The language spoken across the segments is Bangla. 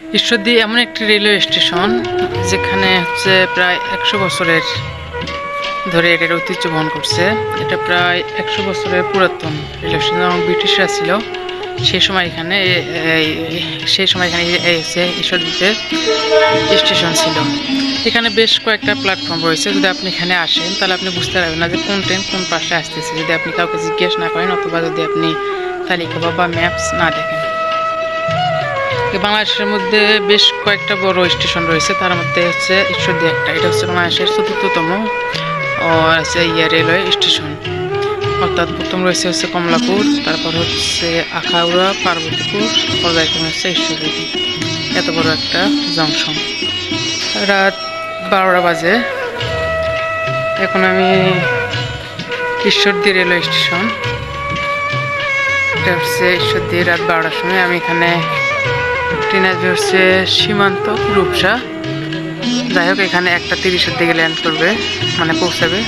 ঈশ্বরদী এমন একটি রেলওয়ে স্টেশন যেখানে হচ্ছে প্রায় 100 বছরের ধরে এটার ঐতিহ্য বহন করছে। এটা প্রায় 100 বছরের পুরাতন রেলওয়ে স্টেশন। যখন ব্রিটিশরা ছিল সেই সময় এখানে ঈশ্বরদীতে স্টেশন ছিল। এখানে বেশ কয়েকটা প্ল্যাটফর্ম রয়েছে। যদি আপনি এখানে আসেন তাহলে আপনি বুঝতে পারবেন না যে কোন ট্রেন কোন পাশে আসতেছে, যদি আপনি কাউকে জিজ্ঞেস না করেন অথবা যদি আপনি তালিকা বা ম্যাপস না দেখেন। বাংলাদেশের মধ্যে বেশ কয়েকটা বড় স্টেশন রয়েছে, তার মধ্যে হচ্ছে ঈশ্বরদী একটা। এটা হচ্ছে বাংলাদেশের ৪র্থতম রেলওয়ে স্টেশন। অর্থাৎ প্রথম রয়েছে হচ্ছে কমলাপুর, তারপর হচ্ছে আখাউড়া, পার্বতীপুর, পর্যায়ক্রমে হচ্ছে ঈশ্বরদী। এত বড় একটা জংশন। রাত 12টা বাজে। এখন আমি ঈশ্বরদী রেলওয়ে স্টেশন, এটা হচ্ছে ঈশ্বরদী। রাত 12টার সময় আমি এখানে ট্রেন আসবে হচ্ছে সীমান্ত রূপসা। যাই হোক, এখানে 1:30-এর দিকে ল্যান্ড করবে, মানে পৌঁছাবে।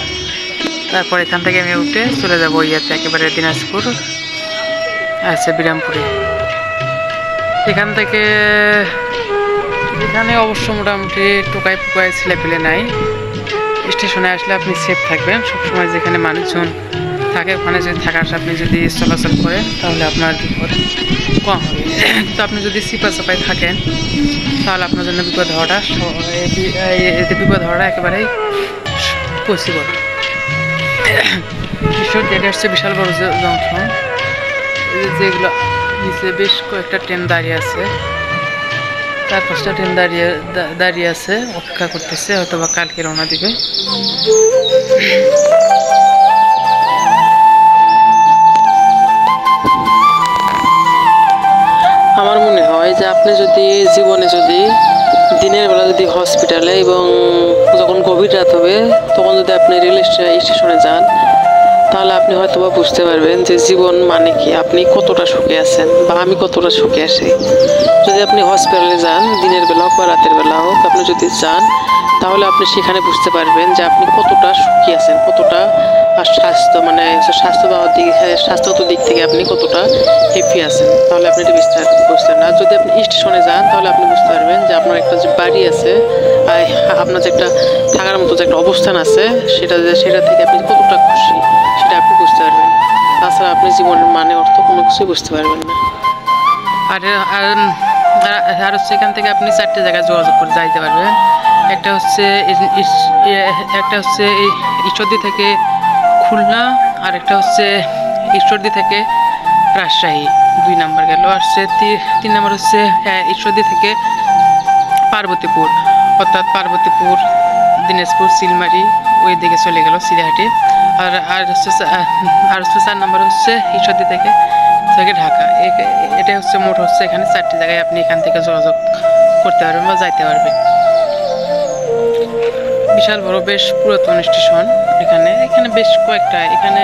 তারপর এখান থেকে আমি উঠে চলে যাবো একেবারে দিনাজপুর আছে বিরামপুরে। এখান থেকে এখানে অবশ্য মোটামুটি টোকাই পোকাই ছেলেপেলে নাই। স্টেশনে আসলে আপনি সেফ থাকবেন সবসময়। যেখানে মানুষজন থাকে ওখানে যদি আপনি যদি চলাচল করেন তাহলে আপনার বিপদ কম হবে। কিন্তু আপনি যদি চিপাচাপাই থাকেন তাহলে আপনার জন্য বিপদ হওয়াটা একেবারেই পসিবল। ঈশ্বরদী এটা হচ্ছে বিশাল বড় জংশন, যেগুলো নিচে বেশ কয়েকটা ট্রেন দাঁড়িয়ে আছে। 4-5টা ট্রেন দাঁড়িয়ে আছে, অপেক্ষা করতেছে, হয়তো বা কালকে রওনা দিবে। আমার মনে হয় যে আপনি যদি জীবনে দিনের বেলা হসপিটালে এবং যখন গভীর রাত হবে তখন যদি আপনি রেল স্টেশনে যান তাহলে আপনি হয়তো বা বুঝতে পারবেন যে জীবন মানে কি, আপনি কতটা সুখে আছেন বা আমি কতটা সুখে আছি। যদি আপনি হসপিটালে যান, দিনের বেলা হোক বা রাতের বেলা হোক, আপনি যদি যান তাহলে আপনি সেখানে বুঝতে পারবেন যে আপনি কতটা সুখী আছেন, কতটা স্বাস্থ্যগত দিক থেকে আপনি কতটা হ্যাপি আছেন। তাহলে আপনি এটা বুঝতে পারবেন। আর যদি আপনি স্টেশনে যান তাহলে আপনি বুঝতে পারবেন যে আপনার একটা যে বাড়ি আছে, আপনার যে একটা থাকার মতো যে একটা অবস্থান আছে, সেটা থেকে আপনি কতটা খুশি সেটা আপনি বুঝতে পারবেন। তাছাড়া আপনি জীবনের মানে অর্থ কোনো কিছুই বুঝতে পারবেন না। আর হচ্ছে এখান থেকে আপনি 4টে জায়গায় যোগাযোগ করে যাইতে পারবেন। একটা হচ্ছে ঈশ্বরদী থেকে খুলনা, আর একটা হচ্ছে ঈশ্বরদী থেকে রাজশাহী, 2 নাম্বার গেল। আর 3 নাম্বার হচ্ছে ঈশ্বরদী থেকে পার্বতীপুর, অর্থাৎ পার্বতীপুর, দিনাজপুর, চিলমারি ওই দিকে চলে গেল সিলেহাটি। আর হচ্ছে 4 নাম্বার হচ্ছে ঈশ্বরদী থেকে ঢাকা। এটাই হচ্ছে মোট হচ্ছে এখানে 4টি জায়গায় আপনি এখান থেকে যোগাযোগ করতে পারবেন বা যাইতে পারবেন। বিশাল বড় বেশ পুরাতন স্টেশন। এখানে বেশ কয়েকটা, এখানে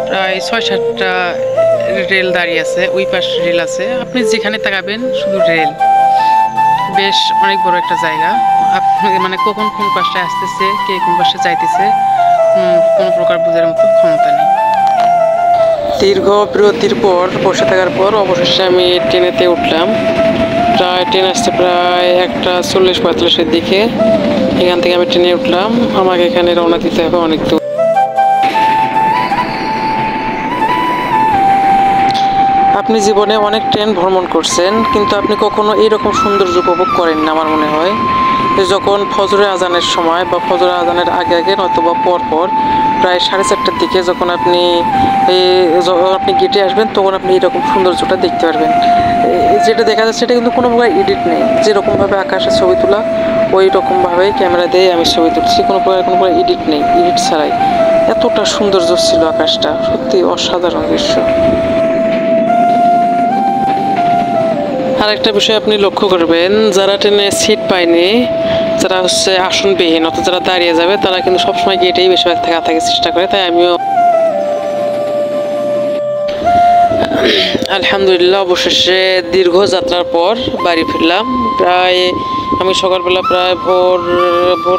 প্রায় 6-7টা রেল দাঁড়িয়ে আছে। ওই পাশে রেল আছে, আপনি যেখানে তাকাবেন শুধু রেল। বেশ অনেক বড় একটা জায়গা। আপনি মানে কখন কোন পাশে আসতেছে, কে কোন পাশে যাইতেছে কোনো প্রকার বোঝার মতো ক্ষমতা নেই। দীর্ঘ বিরতির পর বসে থাকার পর অবশেষে আমি ট্রেনেতে উঠলাম। ট্রেন আসছে প্রায় 1:40-45-এর দিকে। এখান থেকে আমি ট্রেনে উঠলাম। আমাকে এখানে রওনা দিতে হবে অনেক দূর। আপনি জীবনে অনেক ট্রেন ভ্রমণ করছেন, কিন্তু আপনি কখনো এইরকম সৌন্দর্য উপভোগ করেন না। আমার মনে হয় যখন ফজরের আজানের সময় বা ফজরের আজানের আগে নয়তোবা পর প্রায় 4:30টার দিকে যখন আপনি গেটে আসবেন তখন আপনি এইরকম সৌন্দর্যটা দেখতে পারবেন। যেটা দেখা যাচ্ছে এটা কিন্তু কোনো প্রকার এডিট নেই। যেরকমভাবে আকাশের ছবি তোলা ওই রকমভাবেই ক্যামেরা দিয়ে আমি ছবি তুলছি, কোনো প্রকার এডিট নেই, এডিট ছাড়াই। এতটা সৌন্দর্য ছিল আকাশটা, সত্যি অসাধারণ দৃশ্য। আর একটা বিষয় আপনি লক্ষ্য করবেন, যারা ট্রেনে সিট পায়নি, যারা হচ্ছে আসনবিহীন অর্থাৎ যারা দাঁড়িয়ে যাবে, তারা কিন্তু সবসময় গেটেই বেশিরভাগ থাকার চেষ্টা করে। তাই আমিও আলহামদুলিল্লাহ অবশেষে দীর্ঘ যাত্রার পর বাড়ি ফিরলাম। প্রায় আমি সকালবেলা প্রায় ভোর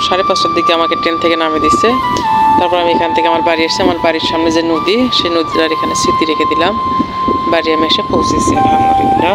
5:30টার দিকে আমাকে ট্রেন থেকে নামিয়ে দিচ্ছে। তারপর আমি এখান থেকে আমার বাড়ি এসেছি। আমার বাড়ির সামনে যে নদী, সেই নদীটার এখানে স্মৃতি রেখে দিলাম। বাড়ি আমি এসে পৌঁছেছি আলহামদুলিল্লাহ।